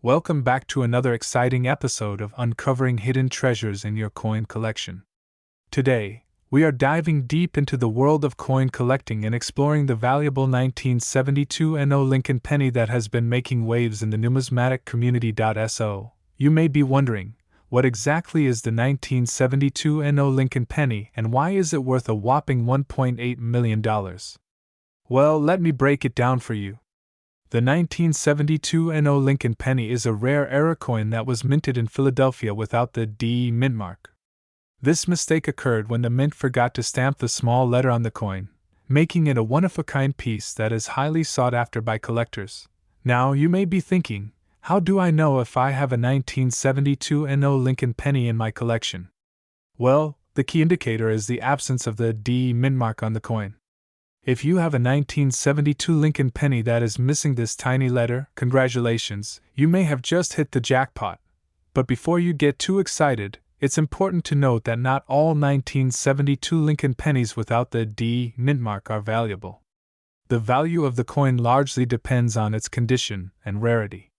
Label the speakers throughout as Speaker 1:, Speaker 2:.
Speaker 1: Welcome back to another exciting episode of Uncovering Hidden Treasures in Your Coin Collection. Today, we are diving deep into the world of coin collecting and exploring the valuable 1972 NO Lincoln penny that has been making waves in the numismatic community. So, you may be wondering, what exactly is the 1972 NO Lincoln penny and why is it worth a whopping $1.8 million? Well, let me break it down for you. The 1972 NO Lincoln penny is a rare era coin that was minted in Philadelphia without the DE mint mark. This mistake occurred when the mint forgot to stamp the small letter on the coin, making it a one-of-a-kind piece that is highly sought after by collectors. Now, you may be thinking, how do I know if I have a 1972 NO Lincoln penny in my collection? Well, the key indicator is the absence of the DE mint mark on the coin. If you have a 1972 Lincoln penny that is missing this tiny letter, congratulations, you may have just hit the jackpot. But before you get too excited, it's important to note that not all 1972 Lincoln pennies without the DE mint mark are valuable. The value of the coin largely depends on its condition and rarity.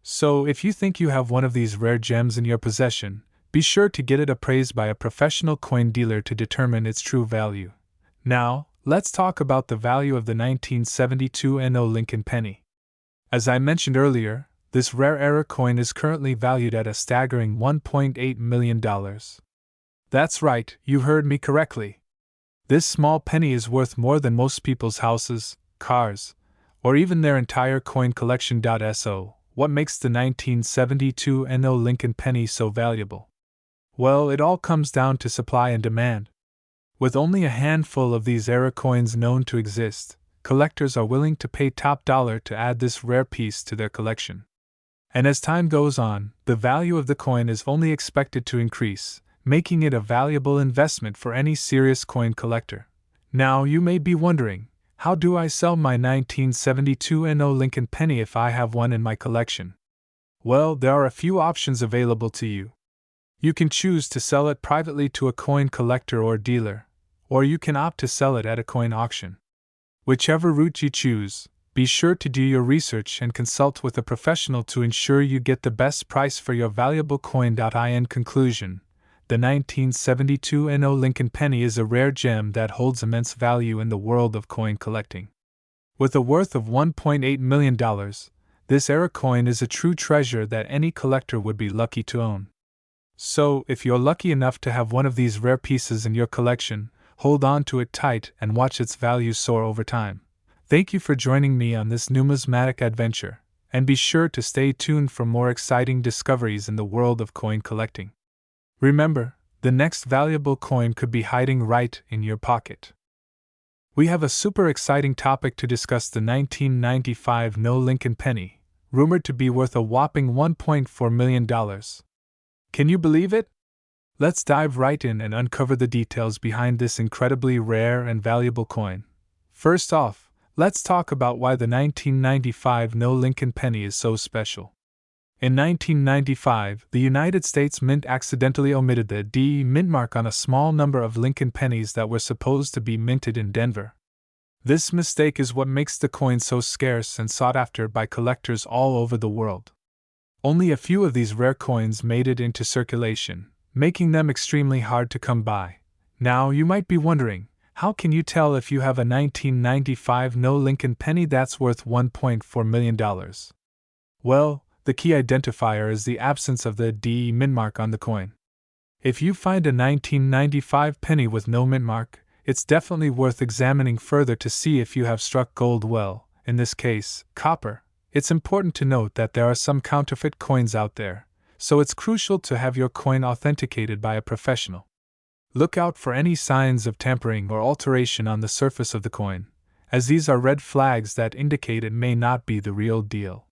Speaker 1: So, if you think you have one of these rare gems in your possession, be sure to get it appraised by a professional coin dealer to determine its true value. Now, let's talk about the value of the 1972 NO Lincoln penny. As I mentioned earlier, this rare era coin is currently valued at a staggering $1.8 million. That's right, you heard me correctly. This small penny is worth more than most people's houses, cars, or even their entire coin collection. So, what makes the 1972 NO Lincoln penny so valuable? Well, it all comes down to supply and demand. With only a handful of these era coins known to exist, collectors are willing to pay top dollar to add this rare piece to their collection. And as time goes on, the value of the coin is only expected to increase, making it a valuable investment for any serious coin collector. Now, you may be wondering, how do I sell my 1972 NO Lincoln penny if I have one in my collection? Well, there are a few options available to you. You can choose to sell it privately to a coin collector or dealer, or you can opt to sell it at a coin auction. Whichever route you choose, be sure to do your research and consult with a professional to ensure you get the best price for your valuable coin. In conclusion, the 1972 NO Lincoln penny is a rare gem that holds immense value in the world of coin collecting. With a worth of $1.8 million, this era coin is a true treasure that any collector would be lucky to own. So, if you're lucky enough to have one of these rare pieces in your collection, hold on to it tight and watch its value soar over time. Thank you for joining me on this numismatic adventure, and be sure to stay tuned for more exciting discoveries in the world of coin collecting. Remember, the next valuable coin could be hiding right in your pocket. We have a super exciting topic to discuss: the 1995 NO Lincoln penny, rumored to be worth a whopping $1.4 million. Can you believe it? Let's dive right in and uncover the details behind this incredibly rare and valuable coin. First off, let's talk about why the 1995 NO Lincoln penny is so special. In 1995, the United States Mint accidentally omitted the DE mint mark on a small number of Lincoln pennies that were supposed to be minted in Denver. This mistake is what makes the coin so scarce and sought after by collectors all over the world. Only a few of these rare coins made it into circulation, making them extremely hard to come by. Now, you might be wondering, how can you tell if you have a 1995 NO Lincoln penny that's worth $1.4 million? Well, the key identifier is the absence of the DE mint mark on the coin. If you find a 1995 penny with no mint mark, it's definitely worth examining further to see if you have struck gold, well, in this case, copper. It's important to note that there are some counterfeit coins out there, so it's crucial to have your coin authenticated by a professional. Look out for any signs of tampering or alteration on the surface of the coin, as these are red flags that indicate it may not be the real deal.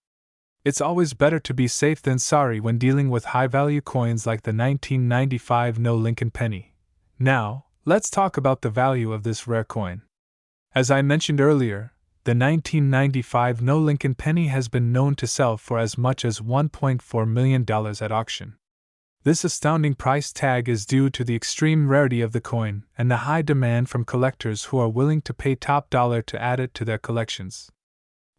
Speaker 1: It's always better to be safe than sorry when dealing with high-value coins like the 1995 NO Lincoln penny. Now, let's talk about the value of this rare coin. As I mentioned earlier, the 1995 NO Lincoln penny has been known to sell for as much as $1.4 million at auction. This astounding price tag is due to the extreme rarity of the coin and the high demand from collectors who are willing to pay top dollar to add it to their collections.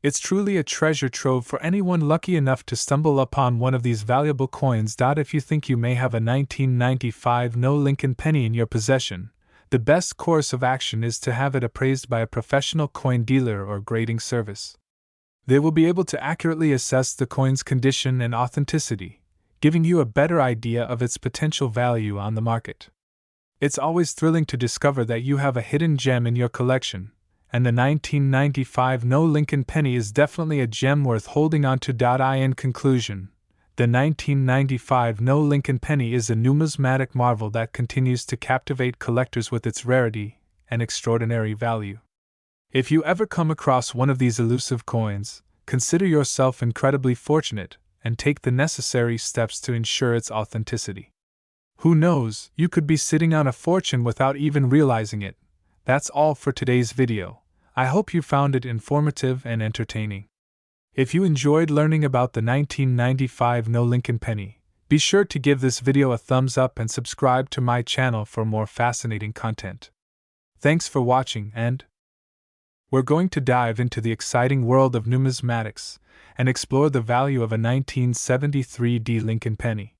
Speaker 1: It's truly a treasure trove for anyone lucky enough to stumble upon one of these valuable coins. If you think you may have a 1995 No Lincoln penny in your possession, the best course of action is to have it appraised by a professional coin dealer or grading service. They will be able to accurately assess the coin's condition and authenticity, giving you a better idea of its potential value on the market. It's always thrilling to discover that you have a hidden gem in your collection, and the 1995 No Lincoln penny is definitely a gem worth holding on to. In conclusion, the 1995 No Lincoln penny is a numismatic marvel that continues to captivate collectors with its rarity and extraordinary value. If you ever come across one of these elusive coins, consider yourself incredibly fortunate and take the necessary steps to ensure its authenticity. Who knows, you could be sitting on a fortune without even realizing it. That's all for today's video. I hope you found it informative and entertaining. If you enjoyed learning about the 1995 No Lincoln penny, be sure to give this video a thumbs up and subscribe to my channel for more fascinating content. Thanks for watching, and we're going to dive into the exciting world of numismatics and explore the value of a 1973 Lincoln penny.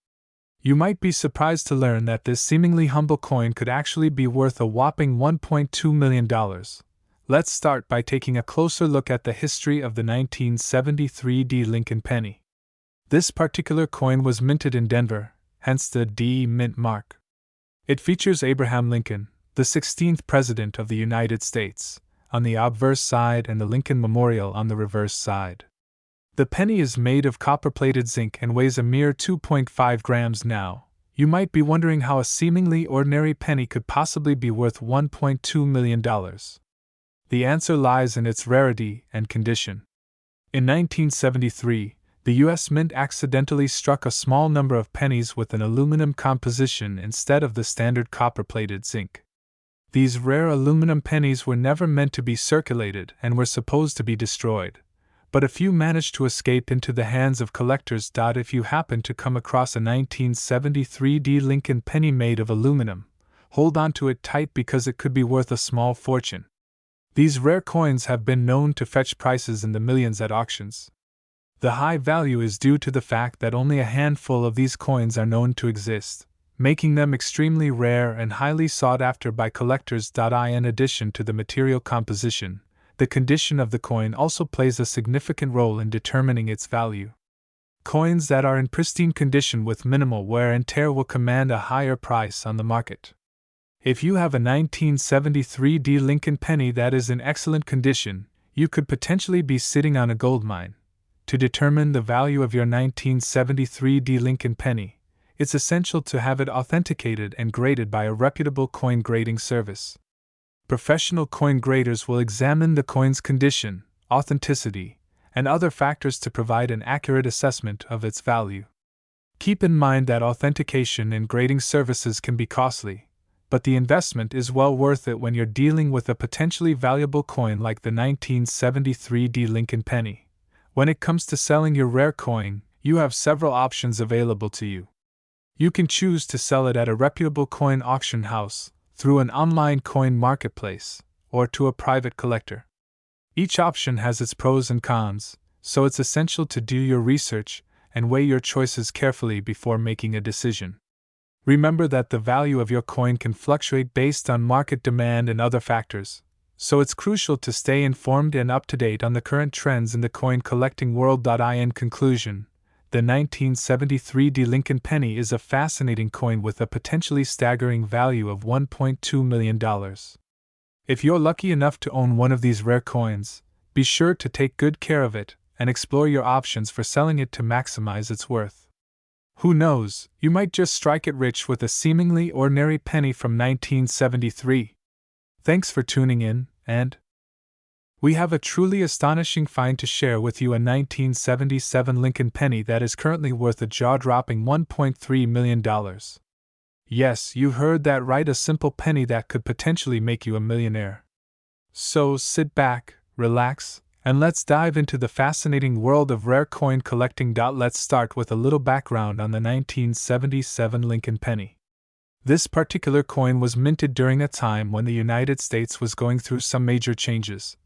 Speaker 1: You might be surprised to learn that this seemingly humble coin could actually be worth a whopping $1.2 million. Let's start by taking a closer look at the history of the 1973 Lincoln penny. This particular coin was minted in Denver, hence the D mint mark. It features Abraham Lincoln, the 16th President of the United States, on the obverse side and the Lincoln Memorial on the reverse side. The penny is made of copper-plated zinc and weighs a mere 2.5 grams. Now, you might be wondering how a seemingly ordinary penny could possibly be worth $1.2 million. The answer lies in its rarity and condition. In 1973, the U.S. Mint accidentally struck a small number of pennies with an aluminum composition instead of the standard copper-plated zinc. These rare aluminum pennies were never meant to be circulated and were supposed to be destroyed, but a few managed to escape into the hands of collectors. If you happen to come across a 1973 Lincoln penny made of aluminum, hold on to it tight because it could be worth a small fortune. These rare coins have been known to fetch prices in the millions at auctions. The high value is due to the fact that only a handful of these coins are known to exist, making them extremely rare and highly sought after by collectors. In addition to the material composition, the condition of the coin also plays a significant role in determining its value. Coins that are in pristine condition with minimal wear and tear will command a higher price on the market. If you have a 1973 Lincoln penny that is in excellent condition, you could potentially be sitting on a goldmine. To determine the value of your 1973 Lincoln penny, it's essential to have it authenticated and graded by a reputable coin grading service. Professional coin graders will examine the coin's condition, authenticity, and other factors to provide an accurate assessment of its value. Keep in mind that authentication and grading services can be costly, but the investment is well worth it when you're dealing with a potentially valuable coin like the 1973 Lincoln penny. When it comes to selling your rare coin, you have several options available to you. You can choose to sell it at a reputable coin auction house, through an online coin marketplace, or to a private collector. Each option has its pros and cons, so it's essential to do your research and weigh your choices carefully before making a decision. Remember that the value of your coin can fluctuate based on market demand and other factors, so it's crucial to stay informed and up to date on the current trends in the coin collecting world. In conclusion, the 1973 Lincoln penny is a fascinating coin with a potentially staggering value of $1.2 million. If you're lucky enough to own one of these rare coins, be sure to take good care of it and explore your options for selling it to maximize its worth. Who knows, you might just strike it rich with a seemingly ordinary penny from 1973. Thanks for tuning in, and we have a truly astonishing find to share with you, a 1977 Lincoln penny that is currently worth a jaw-dropping $1.3 million. Yes, you heard that right, a simple penny that could potentially make you a millionaire. So sit back, relax, and let's dive into the fascinating world of rare coin collecting. Let's start with a little background on the 1977 Lincoln penny. This particular coin was minted during a time when the United States was going through some major changes,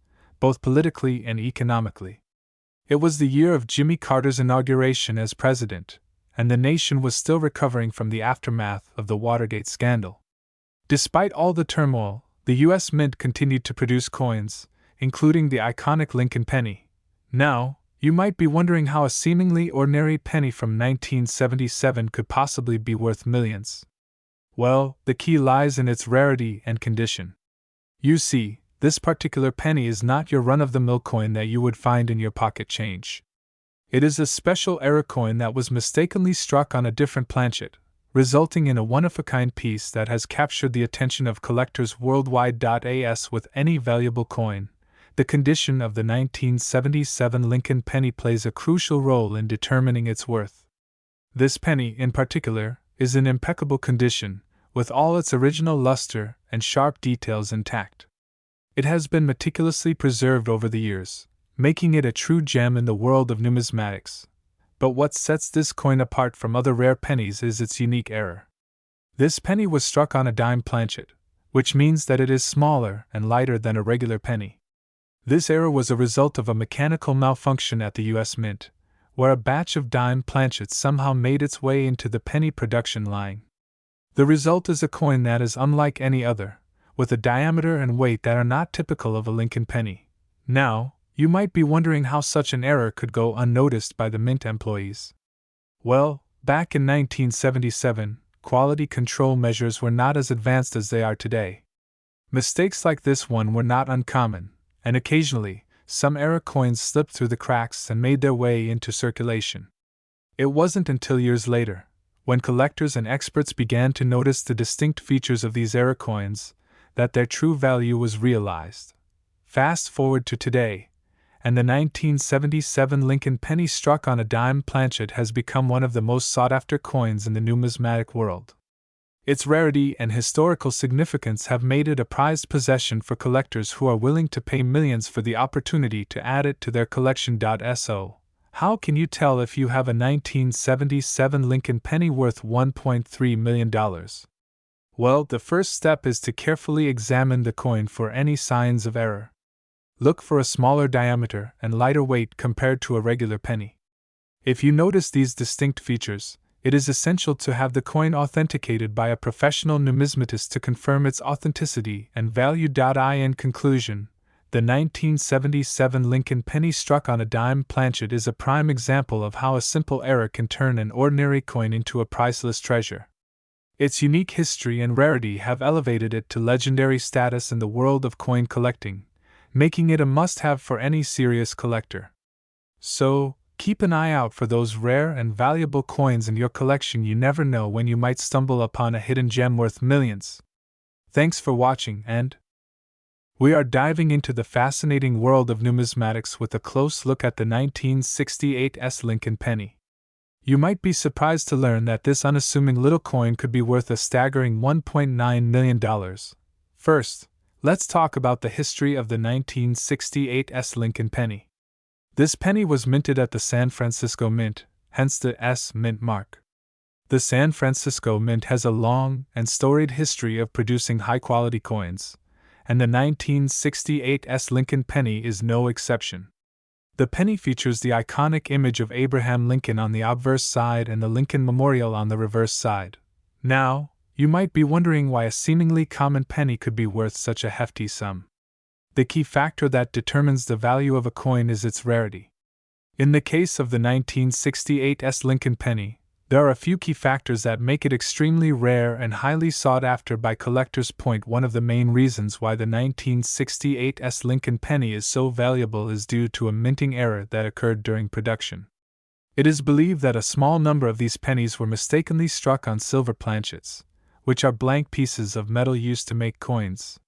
Speaker 1: both politically and economically. It was the year of Jimmy Carter's inauguration as president, and the nation was still recovering from the aftermath of the Watergate scandal. Despite all the turmoil, the U.S. Mint continued to produce coins, including the iconic Lincoln penny. Now, you might be wondering how a seemingly ordinary penny from 1977 could possibly be worth millions. Well, the key lies in its rarity and condition. You see, this particular penny is not your run-of-the-mill coin that you would find in your pocket change. It is a special era coin that was mistakenly struck on a different planchet, resulting in a one-of-a-kind piece that has captured the attention of collectors worldwide. As with any valuable coin, the condition of the 1977 Lincoln penny plays a crucial role in determining its worth. This penny, in particular, is in impeccable condition, with all its original luster and sharp details intact. It has been meticulously preserved over the years, making it a true gem in the world of numismatics. But what sets this coin apart from other rare pennies is its unique error. This penny was struck on a dime planchet, which means that it is smaller and lighter than a regular penny. This error was a result of a mechanical malfunction at the U.S. Mint, where a batch of dime planchets somehow made its way into the penny production line. The result is a coin that is unlike any other, with a diameter and weight that are not typical of a Lincoln penny. Now, you might be wondering how such an error could go unnoticed by the Mint employees. Well, back in 1977, quality control measures were not as advanced as they are today. Mistakes like this one were not uncommon, and occasionally, some error coins slipped through the cracks and made their way into circulation. It wasn't until years later, when collectors and experts began to notice the distinct features of these error coins, that their true value was realized. Fast forward to today, and the 1977 Lincoln penny struck on a dime planchet has become one of the most sought-after coins in the numismatic world. Its rarity and historical significance have made it a prized possession for collectors who are willing to pay millions for the opportunity to add it to their collection. So, how can you tell if you have a 1977 Lincoln penny worth $1.3 million? Well, the first step is to carefully examine the coin for any signs of error. Look for a smaller diameter and lighter weight compared to a regular penny. If you notice these distinct features, it is essential to have the coin authenticated by a professional numismatist to confirm its authenticity and value. In conclusion, the 1977 Lincoln penny struck on a dime planchet is a prime example of how a simple error can turn an ordinary coin into a priceless treasure. Its unique history and rarity have elevated it to legendary status in the world of coin collecting, making it a must-have for any serious collector. So, keep an eye out for those rare and valuable coins in your collection. You never know when you might stumble upon a hidden gem worth millions. Thanks for watching, and we are diving into the fascinating world of numismatics with a close look at the 1968 Lincoln penny. You might be surprised to learn that this unassuming little coin could be worth a staggering $1.9 million. First, let's talk about the history of the 1968 Lincoln penny. This penny was minted at the San Francisco Mint, hence the S Mint mark. The San Francisco Mint has a long and storied history of producing high-quality coins, and the 1968 Lincoln penny is no exception. The penny features the iconic image of Abraham Lincoln on the obverse side and the Lincoln Memorial on the reverse side. Now, you might be wondering why a seemingly common penny could be worth such a hefty sum. The key factor that determines the value of a coin is its rarity. In the case of the 1968 Lincoln penny, there are a few key factors that make it extremely rare and highly sought after by collectors. One of the main reasons why the 1968 Lincoln penny is so valuable is due to a minting error that occurred during production. It is believed that a small number of these pennies were mistakenly struck on silver planchets, which are blank pieces of metal used to make coins.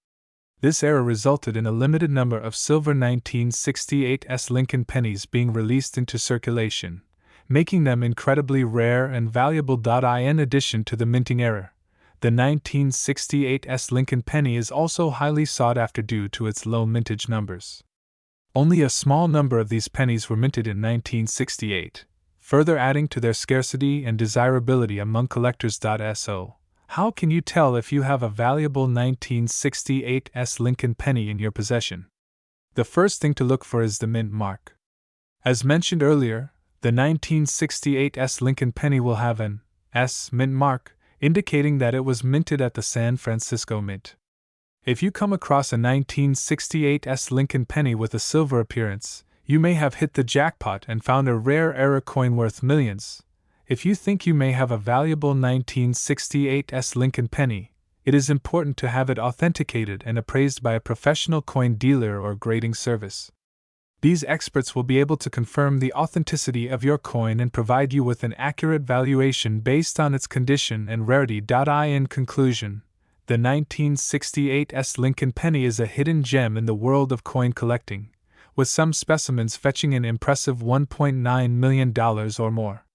Speaker 1: This error resulted in a limited number of silver 1968 Lincoln pennies being released into circulation, making them incredibly rare and valuable. In addition to the minting error, the 1968 Lincoln penny is also highly sought after due to its low mintage numbers. Only a small number of these pennies were minted in 1968, further adding to their scarcity and desirability among collectors. So, how can you tell if you have a valuable 1968 Lincoln penny in your possession? The first thing to look for is the mint mark. As mentioned earlier, the 1968 Lincoln penny will have an S mint mark, indicating that it was minted at the San Francisco Mint. If you come across a 1968 Lincoln penny with a silver appearance, you may have hit the jackpot and found a rare era coin worth millions. If you think you may have a valuable 1968 Lincoln penny, it is important to have it authenticated and appraised by a professional coin dealer or grading service. These experts will be able to confirm the authenticity of your coin and provide you with an accurate valuation based on its condition and rarity. In conclusion, the 1968 Lincoln penny is a hidden gem in the world of coin collecting, with some specimens fetching an impressive $1.9 million or more.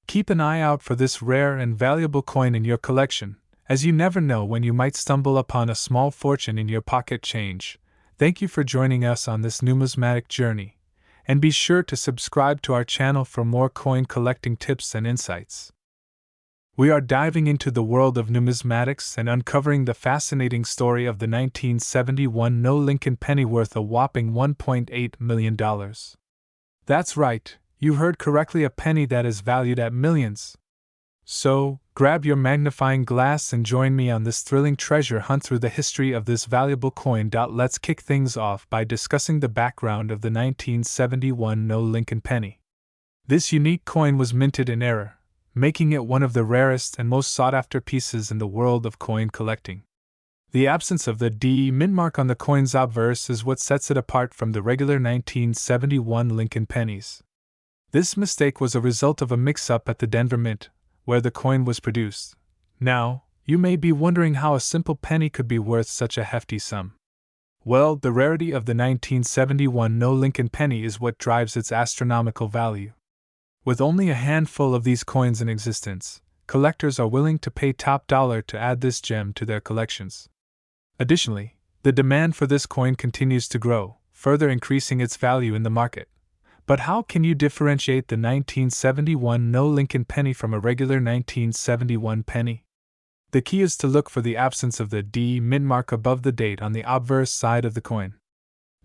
Speaker 1: Keep an eye out for this rare and valuable coin in your collection, as you never know when you might stumble upon a small fortune in your pocket change. Thank you for joining us on this numismatic journey, and be sure to subscribe to our channel for more coin collecting tips and insights. We are diving into the world of numismatics and uncovering the fascinating story of the 1971 Lincoln penny worth a whopping $1.8 million. That's right, you heard correctly, a penny that is valued at millions. So, grab your magnifying glass and join me on this thrilling treasure hunt through the history of this valuable coin. Let's kick things off by discussing the background of the 1971 Lincoln penny. This unique coin was minted in error, making it one of the rarest and most sought-after pieces in the world of coin collecting. The absence of the D mint mark on the coin's obverse is what sets it apart from the regular 1971 Lincoln pennies. This mistake was a result of a mix-up at the Denver Mint, where the coin was produced. Now, you may be wondering how a simple penny could be worth such a hefty sum. Well, the rarity of the 1971 Lincoln penny is what drives its astronomical value. With only a handful of these coins in existence, collectors are willing to pay top dollar to add this gem to their collections. Additionally, the demand for this coin continues to grow, further increasing its value in the market. But how can you differentiate the 1971 Lincoln penny from a regular 1971 penny? The key is to look for the absence of the D mint mark above the date on the obverse side of the coin.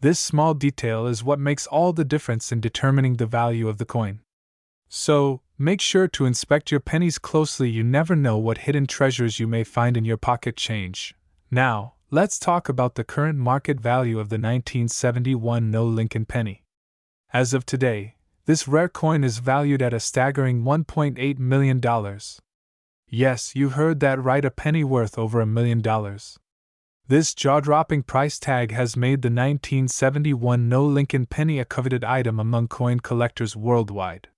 Speaker 1: This small detail is what makes all the difference in determining the value of the coin. So, make sure to inspect your pennies closely. You never know what hidden treasures you may find in your pocket change. Now, let's talk about the current market value of the 1971 Lincoln penny. As of today, this rare coin is valued at a staggering $1.8 million. Yes, you heard that right, a penny worth over $1 million. This jaw-dropping price tag has made the 1971 Lincoln penny a coveted item among coin collectors worldwide.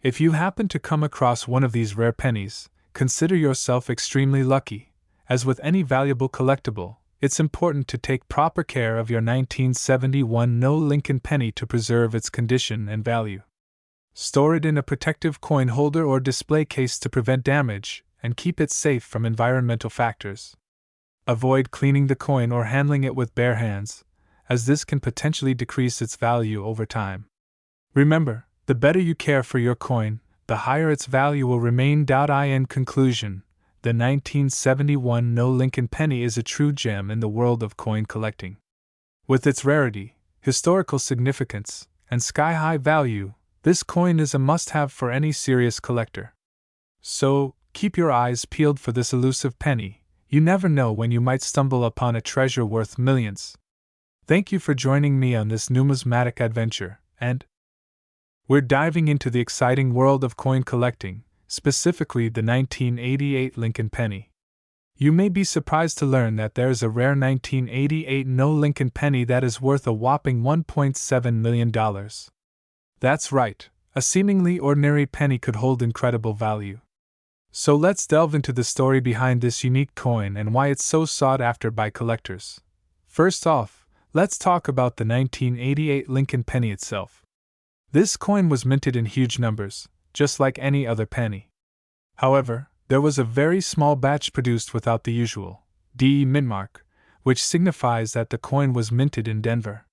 Speaker 1: If you happen to come across one of these rare pennies, consider yourself extremely lucky. As with any valuable collectible, it's important to take proper care of your 1971 Lincoln penny to preserve its condition and value. Store it in a protective coin holder or display case to prevent damage, and keep it safe from environmental factors. Avoid cleaning the coin or handling it with bare hands, as this can potentially decrease its value over time. Remember, the better you care for your coin, the higher its value will remain. In conclusion, the 1971 Lincoln penny is a true gem in the world of coin collecting. With its rarity, historical significance, and sky-high value, this coin is a must-have for any serious collector. So, keep your eyes peeled for this elusive penny. You never know when you might stumble upon a treasure worth millions. Thank you for joining me on this numismatic adventure, and we're diving into the exciting world of coin collecting, specifically the 1988 Lincoln penny. You may be surprised to learn that there's a rare 1988 Lincoln penny that is worth a whopping $1.7 million. That's right, a seemingly ordinary penny could hold incredible value. So let's delve into the story behind this unique coin and why it's so sought after by collectors. First off, let's talk about the 1988 Lincoln penny itself. This coin was minted in huge numbers, just like any other penny. However, there was a very small batch produced without the usual D mint mark, which signifies that the coin was minted in Denver.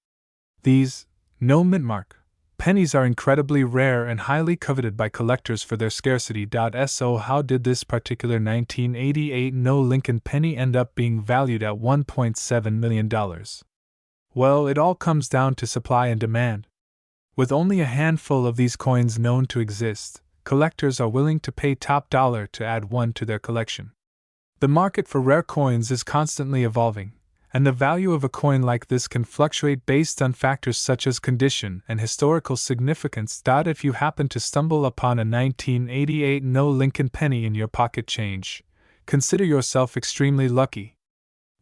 Speaker 1: These no mint mark pennies are incredibly rare and highly coveted by collectors for their scarcity. So how did this particular 1988 Lincoln penny end up being valued at $1.7 million? Well, it all comes down to supply and demand. With only a handful of these coins known to exist, collectors are willing to pay top dollar to add one to their collection. The market for rare coins is constantly evolving, and the value of a coin like this can fluctuate based on factors such as condition and historical significance. If you happen to stumble upon a 1988 no Lincoln penny in your pocket change, consider yourself extremely lucky.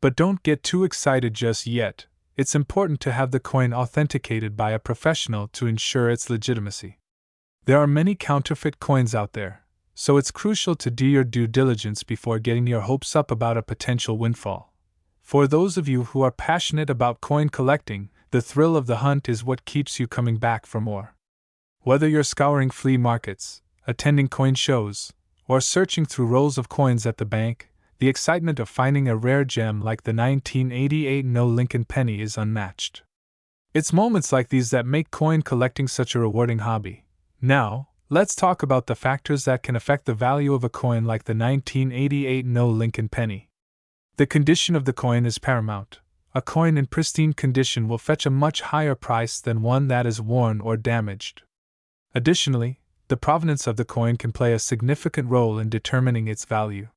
Speaker 1: But don't get too excited just yet. It's important to have the coin authenticated by a professional to ensure its legitimacy. There are many counterfeit coins out there, so it's crucial to do your due diligence before getting your hopes up about a potential windfall. For those of you who are passionate about coin collecting, the thrill of the hunt is what keeps you coming back for more. Whether you're scouring flea markets, attending coin shows, or searching through rolls of coins at the bank, the excitement of finding a rare gem like the 1988 no Lincoln penny is unmatched. It's moments like these that make coin collecting such a rewarding hobby. Now, let's talk about the factors that can affect the value of a coin like the 1988 no Lincoln penny. The condition of the coin is paramount. A coin in pristine condition will fetch a much higher price than one that is worn or damaged. Additionally, the provenance of the coin can play a significant role in determining its value.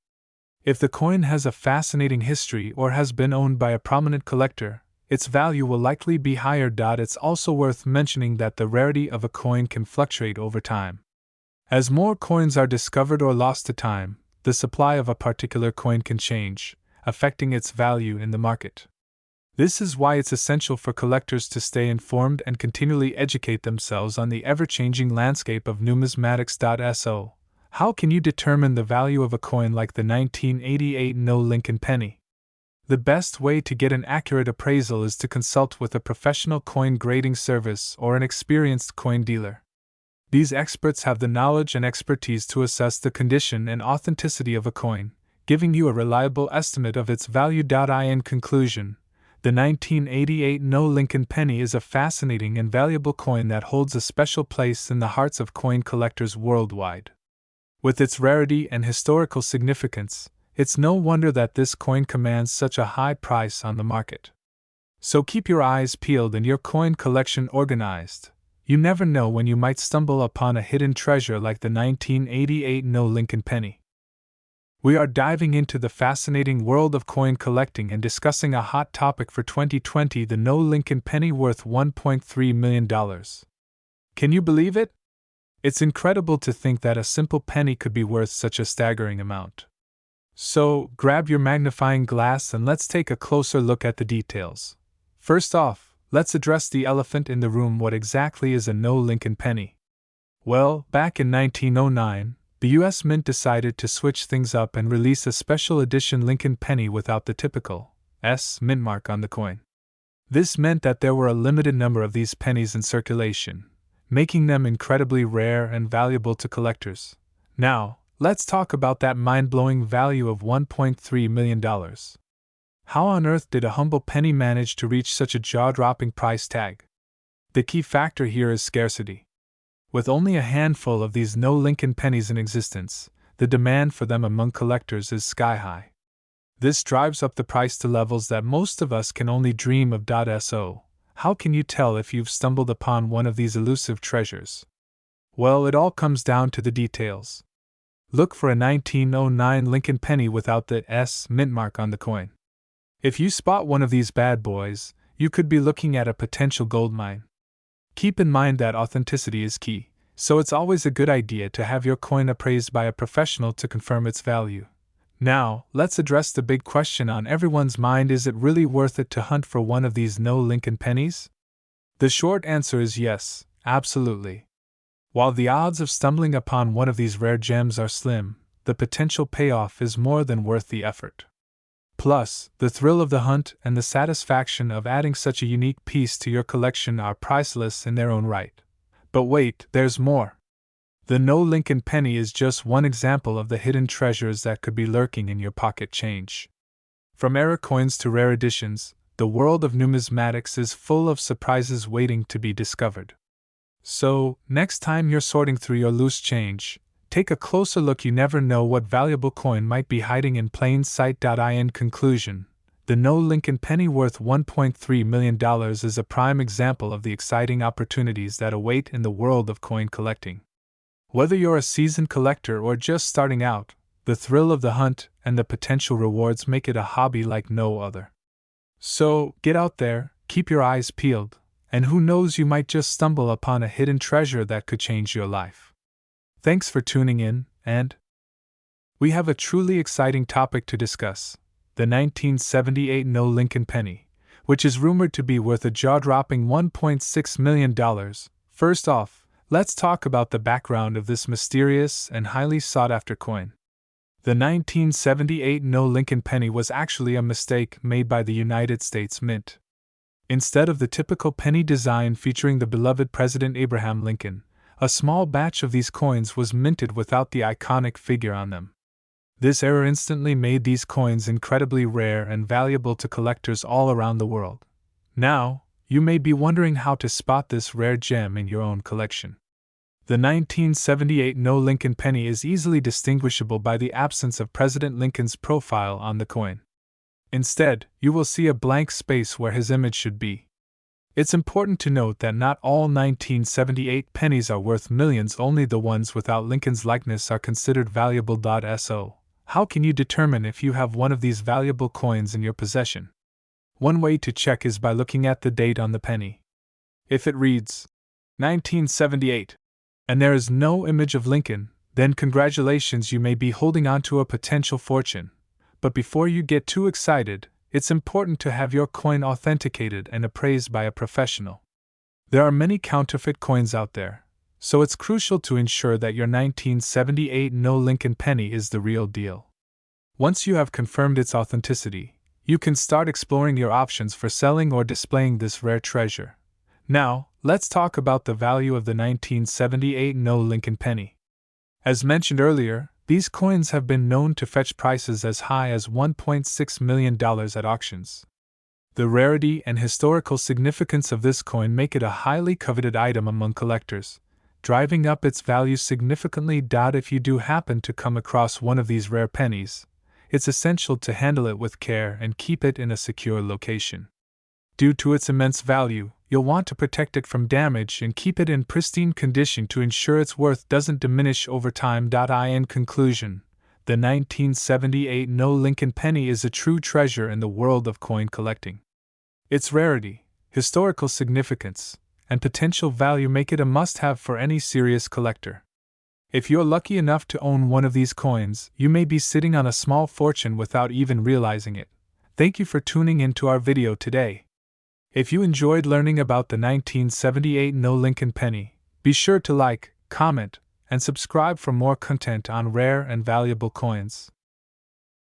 Speaker 1: If the coin has a fascinating history or has been owned by a prominent collector, its value will likely be higher. It's also worth mentioning that the rarity of a coin can fluctuate over time. As more coins are discovered or lost to time, the supply of a particular coin can change, affecting its value in the market. This is why it's essential for collectors to stay informed and continually educate themselves on the ever-changing landscape of numismatics. So, how can you determine the value of a coin like the 1988 no Lincoln penny? The best way to get an accurate appraisal is to consult with a professional coin grading service or an experienced coin dealer. These experts have the knowledge and expertise to assess the condition and authenticity of a coin, giving you a reliable estimate of its value. In conclusion, the 1988 no Lincoln penny is a fascinating and valuable coin that holds a special place in the hearts of coin collectors worldwide. With its rarity and historical significance, it's no wonder that this coin commands such a high price on the market. So keep your eyes peeled and your coin collection organized. You never know when you might stumble upon a hidden treasure like the 1988 no Lincoln penny. We are diving into the fascinating world of coin collecting and discussing a hot topic for 2020, the no Lincoln penny worth $1.3 million. Can you believe it? It's incredible to think that a simple penny could be worth such a staggering amount. So, grab your magnifying glass and let's take a closer look at the details. First off, let's address the elephant in the room. What exactly is a no Lincoln penny? Well, back in 1909, the U.S. Mint decided to switch things up and release a special edition Lincoln penny without the typical S mint mark on the coin. This meant that there were a limited number of these pennies in circulation, making them incredibly rare and valuable to collectors. Now, let's talk about that mind-blowing value of $1.3 million. How on earth did a humble penny manage to reach such a jaw-dropping price tag? The key factor here is scarcity. With only a handful of these no Lincoln pennies in existence, the demand for them among collectors is sky-high. This drives up the price to levels that most of us can only dream of. So, how can you tell if you've stumbled upon one of these elusive treasures? Well, it all comes down to the details. Look for a 1909 Lincoln penny without the S mint mark on the coin. If you spot one of these bad boys, you could be looking at a potential gold mine. Keep in mind that authenticity is key, so it's always a good idea to have your coin appraised by a professional to confirm its value. Now, let's address the big question on everyone's mind: is it really worth it to hunt for one of these no Lincoln pennies? The short answer is yes, absolutely. While the odds of stumbling upon one of these rare gems are slim, the potential payoff is more than worth the effort. Plus, the thrill of the hunt and the satisfaction of adding such a unique piece to your collection are priceless in their own right. But wait, there's more. The no Lincoln penny is just one example of the hidden treasures that could be lurking in your pocket change. From error coins to rare editions, the world of numismatics is full of surprises waiting to be discovered. So, next time you're sorting through your loose change, take a closer look. You never know what valuable coin might be hiding in plain sight. In conclusion, The no Lincoln penny worth $1.3 million is a prime example of the exciting opportunities that await in the world of coin collecting. Whether you're a seasoned collector or just starting out, the thrill of the hunt and the potential rewards make it a hobby like no other. So, get out there, keep your eyes peeled, and who knows, you might just stumble upon a hidden treasure that could change your life. Thanks for tuning in, and we have a truly exciting topic to discuss: the 1978 no Lincoln penny, which is rumored to be worth a jaw-dropping $1.6 million. First off, let's talk about the background of this mysterious and highly sought-after coin. The 1978 no Lincoln penny was actually a mistake made by the United States Mint. Instead of the typical penny design featuring the beloved President Abraham Lincoln, a small batch of these coins was minted without the iconic figure on them. This error instantly made these coins incredibly rare and valuable to collectors all around the world. Now, you may be wondering how to spot this rare gem in your own collection. The 1978 no Lincoln penny is easily distinguishable by the absence of President Lincoln's profile on the coin. Instead, you will see a blank space where his image should be. It's important to note that not all 1978 pennies are worth millions, only the ones without Lincoln's likeness are considered valuable. So, how can you determine if you have one of these valuable coins in your possession? One way to check is by looking at the date on the penny. If it reads 1978, and there is no image of Lincoln, then congratulations, you may be holding on to a potential fortune. But before you get too excited, it's important to have your coin authenticated and appraised by a professional. There are many counterfeit coins out there, so it's crucial to ensure that your 1978 no Lincoln penny is the real deal. Once you have confirmed its authenticity, you can start exploring your options for selling or displaying this rare treasure. Now, let's talk about the value of the 1978 no Lincoln penny. As mentioned earlier, these coins have been known to fetch prices as high as $1.6 million at auctions. The rarity and historical significance of this coin make it a highly coveted item among collectors, driving up its value significantly. If you do happen to come across one of these rare pennies, it's essential to handle it with care and keep it in a secure location. Due to its immense value, you'll want to protect it from damage and keep it in pristine condition to ensure its worth doesn't diminish over time. In conclusion, the 1978 no Lincoln penny is a true treasure in the world of coin collecting. Its rarity, historical significance, and potential value make it a must-have for any serious collector. If you're lucky enough to own one of these coins, you may be sitting on a small fortune without even realizing it. Thank you for tuning into our video today. If you enjoyed learning about the 1978 no Lincoln penny, be sure to like, comment, and subscribe for more content on rare and valuable coins.